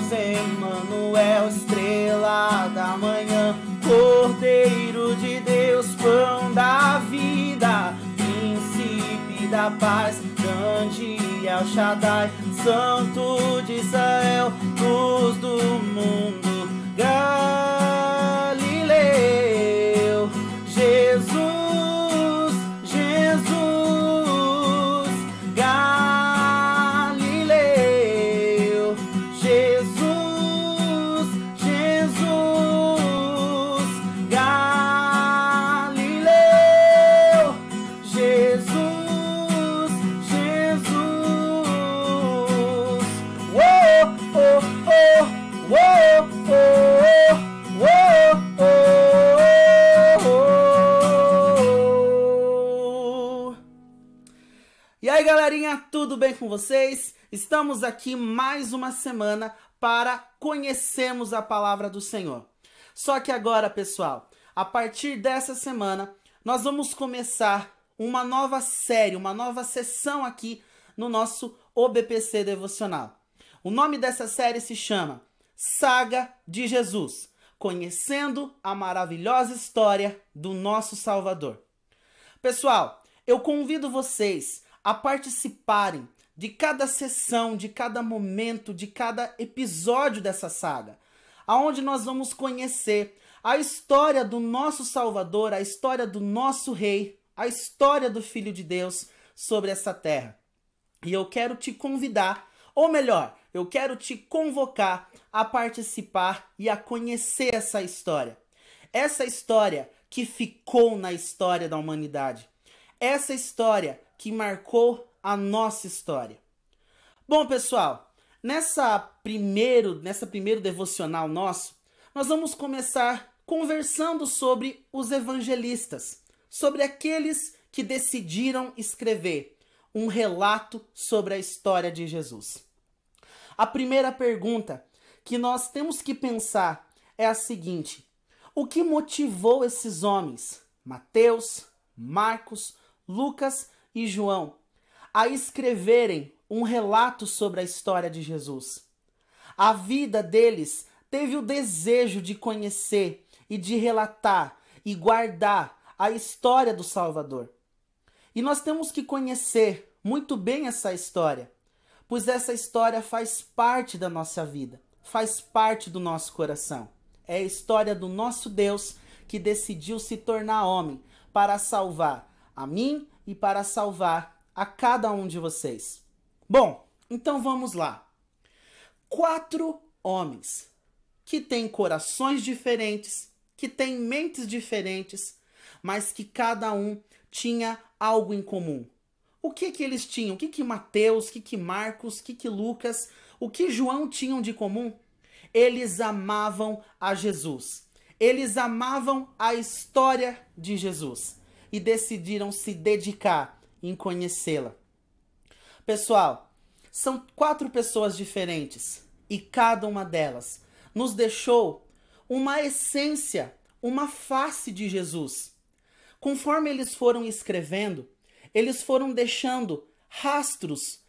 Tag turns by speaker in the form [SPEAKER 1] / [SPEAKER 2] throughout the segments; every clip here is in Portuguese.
[SPEAKER 1] Deus, Emanuel, estrela da manhã, Cordeiro de Deus, pão da vida, príncipe da paz, grande El Shaddai, Santo de Israel, luz do mundo, Galileu, Jesus, Jesus, Galileu, Jesus, Jesus, Galileu, Jesus, Jesus. Uou, oh, oh, uou, oh, uou, oh, oh. E aí, galerinha, tudo bem com vocês? Estamos aqui mais uma semana para conhecermos a palavra do Senhor. Só que agora, pessoal, a partir dessa semana, nós vamos começar uma nova série, uma nova sessão aqui no nosso OBPC Devocional. O nome dessa série se chama Saga de Jesus, conhecendo a maravilhosa história do nosso Salvador. Pessoal, eu convido vocês a participarem de cada sessão, de cada momento, de cada episódio dessa saga, aonde nós vamos conhecer a história do nosso Salvador, a história do nosso Rei, a história do Filho de Deus sobre essa terra. E eu quero te convidar, ou melhor, eu quero te convocar a participar e a conhecer essa história. Essa história que ficou na história da humanidade. Essa história que marcou a nossa história. Bom, pessoal, nessa primeiro devocional nosso, nós vamos começar conversando sobre os evangelistas, sobre aqueles que decidiram escrever um relato sobre a história de Jesus. A primeira pergunta que nós temos que pensar é a seguinte: o que motivou esses homens, Mateus, Marcos, Lucas e João, a escreverem um relato sobre a história de Jesus? A vida deles teve o desejo de conhecer e de relatar e guardar a história do Salvador. E nós temos que conhecer muito bem essa história, pois essa história faz parte da nossa vida, faz parte do nosso coração. É a história do nosso Deus que decidiu se tornar homem para salvar a mim e para salvar a cada um de vocês. Bom, então vamos lá. 4 homens que têm corações diferentes, que têm mentes diferentes, mas que cada um tinha algo em comum. O que eles tinham? O que Mateus, o que Marcos, o que Lucas, o que João tinham de comum? Eles amavam a Jesus. Eles amavam a história de Jesus e decidiram se dedicar em conhecê-la. Pessoal, são 4 pessoas diferentes e cada uma delas nos deixou uma essência, uma face de Jesus. Conforme eles foram escrevendo, eles foram deixando rastros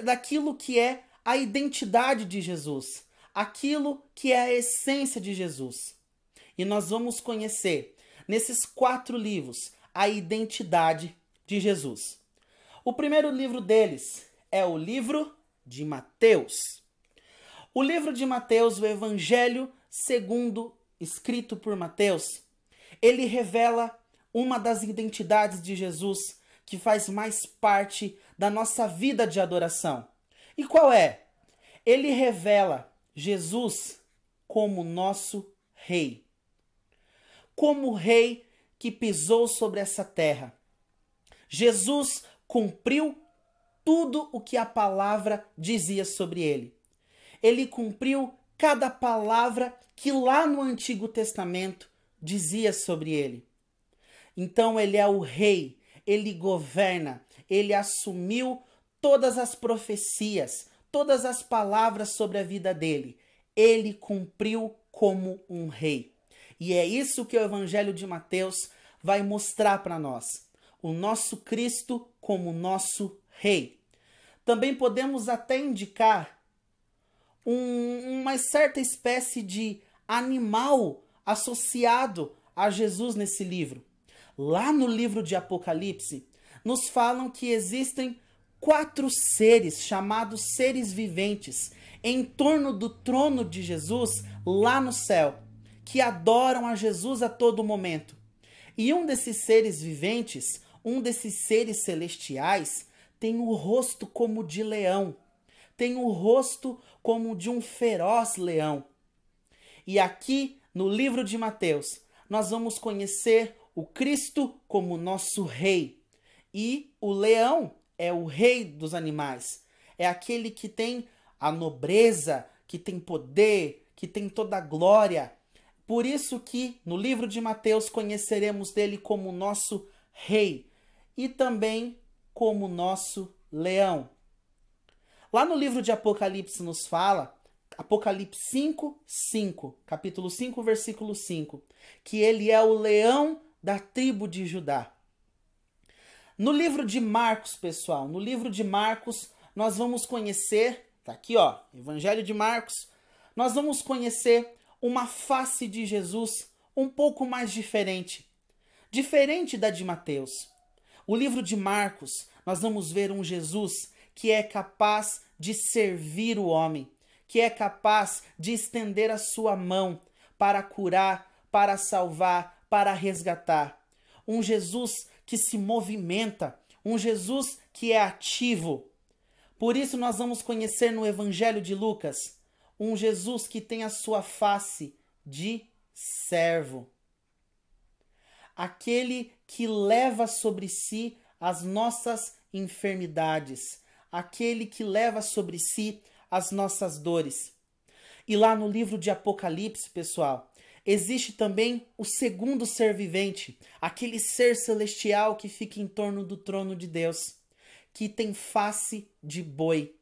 [SPEAKER 1] daquilo que é a identidade de Jesus, aquilo que é a essência de Jesus. E nós vamos conhecer, nesses 4 livros, a identidade de Jesus. O primeiro livro deles é o livro de Mateus. O livro de Mateus, o Evangelho segundo escrito por Mateus, ele revela uma das identidades de Jesus que faz mais parte da nossa vida de adoração. E qual é? Ele revela Jesus como nosso Rei. Como Rei que pisou sobre essa terra. Jesus cumpriu tudo o que a palavra dizia sobre ele. Ele cumpriu cada palavra que lá no Antigo Testamento dizia sobre ele. Então ele é o Rei, ele governa, ele assumiu todas as profecias, todas as palavras sobre a vida dele. Ele cumpriu como um rei. E é isso que o Evangelho de Mateus vai mostrar para nós. O nosso Cristo como nosso Rei. Também podemos até indicar uma certa espécie de animal associado a Jesus nesse livro. Lá no livro de Apocalipse, nos falam que existem 4 seres chamados seres viventes em torno do trono de Jesus lá no céu, que adoram a Jesus a todo momento. E um desses seres viventes, um desses seres celestiais, tem o rosto como de leão, tem o rosto como de um feroz leão. E aqui no livro de Mateus, nós vamos conhecer o Cristo como nosso rei. E o leão é o rei dos animais. É aquele que tem a nobreza, que tem poder, que tem toda a glória. Por isso que no livro de Mateus conheceremos dele como nosso rei e também como nosso leão. Lá no livro de Apocalipse nos fala, Apocalipse 5:5, capítulo 5, versículo 5, que ele é o leão da tribo de Judá. No livro de Marcos, pessoal, no livro de Marcos, nós vamos conhecer, tá aqui ó, Evangelho de Marcos, nós vamos conhecer uma face de Jesus um pouco mais diferente. Diferente da de Mateus. O livro de Marcos, nós vamos ver um Jesus que é capaz de servir o homem, que é capaz de estender a sua mão para curar, para salvar, para resgatar. Um Jesus que se movimenta, um Jesus que é ativo. Por isso nós vamos conhecer no Evangelho de Lucas um Jesus que tem a sua face de servo. Aquele que leva sobre si as nossas enfermidades, aquele que leva sobre si as nossas dores. E lá no livro de Apocalipse, pessoal, existe também o segundo ser vivente, aquele ser celestial que fica em torno do trono de Deus, que tem face de boi.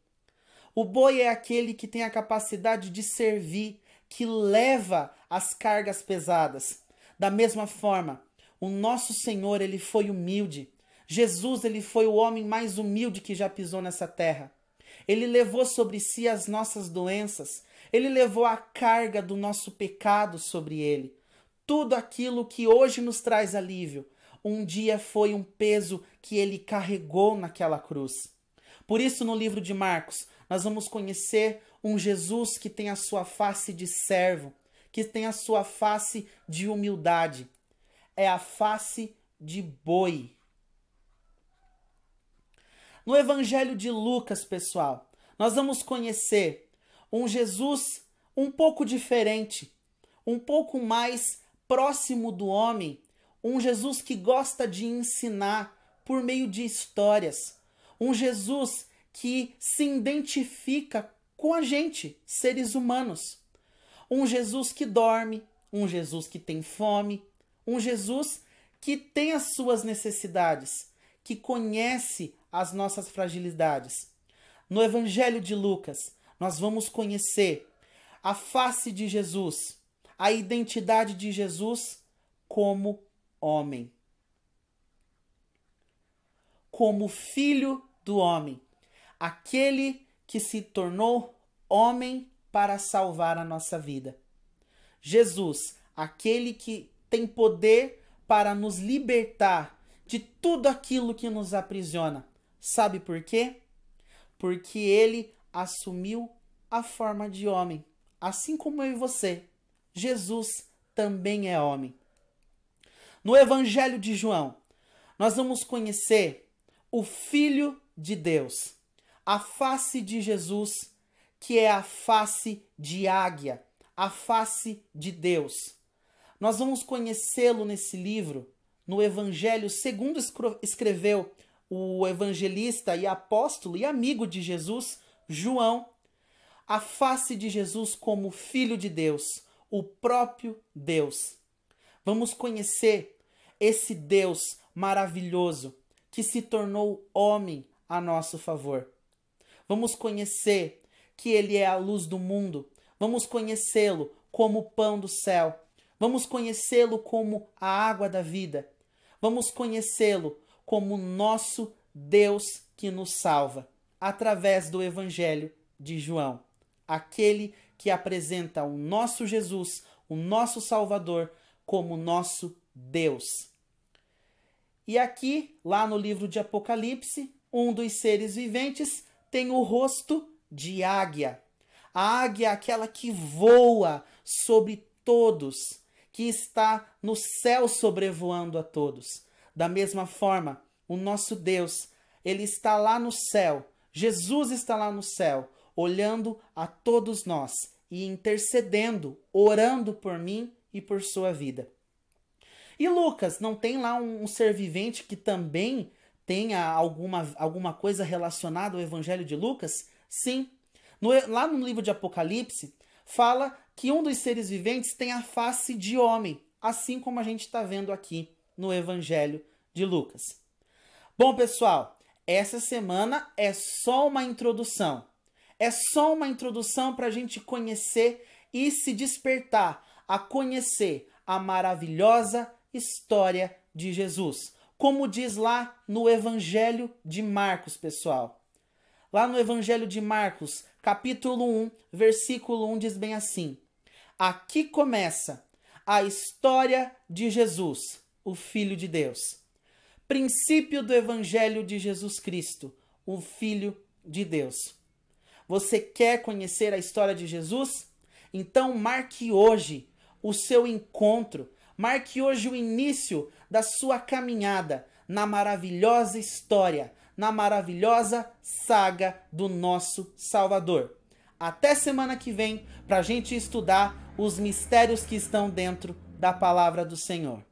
[SPEAKER 1] O boi é aquele que tem a capacidade de servir, que leva as cargas pesadas. Da mesma forma, o nosso Senhor, ele foi humilde. Jesus, ele foi o homem mais humilde que já pisou nessa terra. Ele levou sobre si as nossas doenças. Ele levou a carga do nosso pecado sobre ele. Tudo aquilo que hoje nos traz alívio, um dia foi um peso que ele carregou naquela cruz. Por isso, no livro de Marcos, nós vamos conhecer um Jesus que tem a sua face de servo, que tem a sua face de humildade. É a face de boi. No Evangelho de Lucas, pessoal, nós vamos conhecer um Jesus um pouco diferente, um pouco mais próximo do homem, um Jesus que gosta de ensinar por meio de histórias, um Jesus que se identifica com a gente, seres humanos, um Jesus que dorme, um Jesus que tem fome, um Jesus que tem as suas necessidades, que conhece as nossas fragilidades. No Evangelho de Lucas, nós vamos conhecer a face de Jesus, a identidade de Jesus como homem, como filho do homem, aquele que se tornou homem para salvar a nossa vida. Jesus, aquele que tem poder para nos libertar de tudo aquilo que nos aprisiona. Sabe por quê? Porque ele assumiu a forma de homem. Assim como eu e você, Jesus também é homem. No Evangelho de João, nós vamos conhecer o Filho de Deus, a face de Jesus, que é a face de águia, a face de Deus. Nós vamos conhecê-lo nesse livro, no Evangelho, segundo escreveu o evangelista e apóstolo e amigo de Jesus, João, a face de Jesus como Filho de Deus, o próprio Deus. Vamos conhecer esse Deus maravilhoso que se tornou homem a nosso favor. Vamos conhecer que ele é a luz do mundo. Vamos conhecê-lo como o pão do céu. Vamos conhecê-lo como a água da vida. Vamos conhecê-lo como nosso Deus que nos salva, através do Evangelho de João. aquele que apresenta o nosso Jesus, o nosso Salvador, como nosso Deus. E aqui, lá no livro de Apocalipse, um dos seres viventes tem o rosto de águia. A águia é aquela que voa sobre todos, que está no céu sobrevoando a todos. Da mesma forma, o nosso Deus, ele está lá no céu, Jesus está lá no céu, olhando a todos nós e intercedendo, orando por mim e por sua vida. E Lucas, não tem lá um ser vivente que também tenha alguma coisa relacionada ao Evangelho de Lucas? Sim. Lá no livro de Apocalipse, fala que um dos seres viventes tem a face de homem, assim como a gente está vendo aqui no Evangelho de Lucas. Bom, pessoal, essa semana é só uma introdução. É só uma introdução para a gente conhecer e se despertar a conhecer a maravilhosa história de Jesus. Como diz lá no Evangelho de Marcos, pessoal. Lá no Evangelho de Marcos, capítulo 1, versículo 1, diz bem assim: aqui começa a história de Jesus, o Filho de Deus. Princípio do Evangelho de Jesus Cristo, o Filho de Deus. Você quer conhecer a história de Jesus? Então marque hoje o seu encontro, marque hoje o início da sua caminhada na maravilhosa história, na maravilhosa saga do nosso Salvador. Até semana que vem para a gente estudar os mistérios que estão dentro da palavra do Senhor.